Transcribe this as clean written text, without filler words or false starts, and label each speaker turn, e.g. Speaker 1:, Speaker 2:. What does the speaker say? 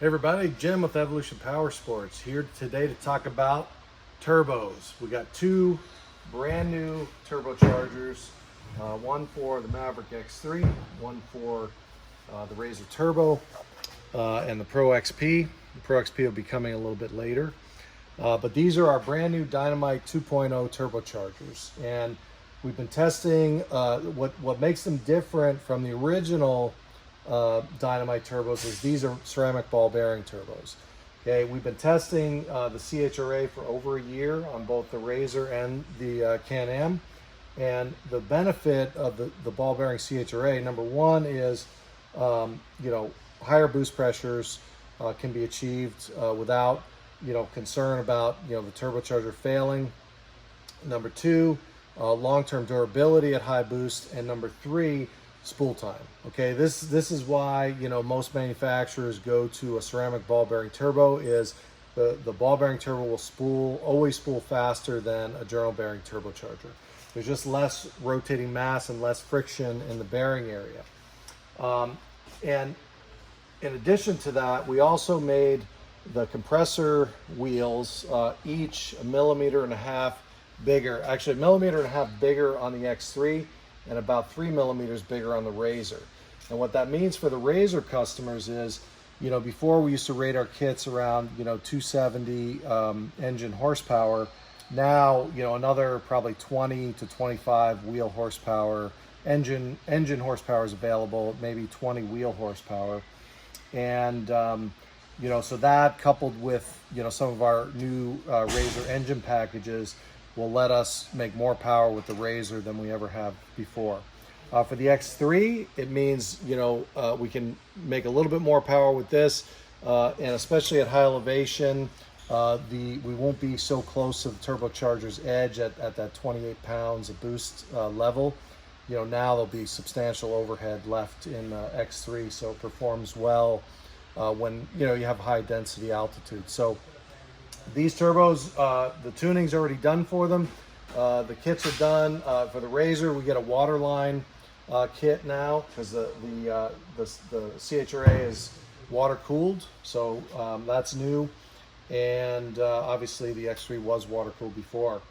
Speaker 1: Hey everybody, Jim with Evolution Powersports here today to talk about turbos. We got two brand new turbochargers, one for the Maverick X3, one for the Razor Turbo, and the Pro XP. The Pro XP will be coming a little bit later. But these are our brand new Dynomite 2.0 turbochargers. And we've been testing what makes them different from the original Dynomite turbos is these are ceramic ball bearing turbos. Okay, we've been testing the CHRA for over a year on both the Razor and the Can-Am, and the benefit of the ball bearing CHRA, number one, is higher boost pressures can be achieved without concern about the turbocharger failing. Number two, long-term durability at high boost, and number three, spool time. Okay, this is why most manufacturers go to a ceramic ball bearing turbo. Is the ball bearing turbo will always spool faster than a journal bearing turbocharger. There's just less rotating mass and less friction in the bearing area. And in addition to that, we also made the compressor wheels each 1.5 millimeters bigger, actually 1.5 millimeters bigger on the X3 and about 3 millimeters bigger on the Razor. And what that means for the Razor customers is, before we used to rate our kits around 270 engine horsepower. Now another probably 20 to 25 wheel horsepower engine horsepower is available, maybe 20 wheel horsepower. And so that, coupled with some of our new Razor engine packages, will let us make more power with the Razor than we ever have before. For the X3, it means we can make a little bit more power with this, and especially at high elevation, we won't be so close to the turbocharger's edge at that 28 pounds of boost level. Now there'll be substantial overhead left in X3, so it performs well when you have high density altitude. So these turbos, the tuning's already done for them. The kits are done. For the Razor, we get a waterline kit now because the CHRA is water cooled, so that's new. And obviously the X3 was water cooled before.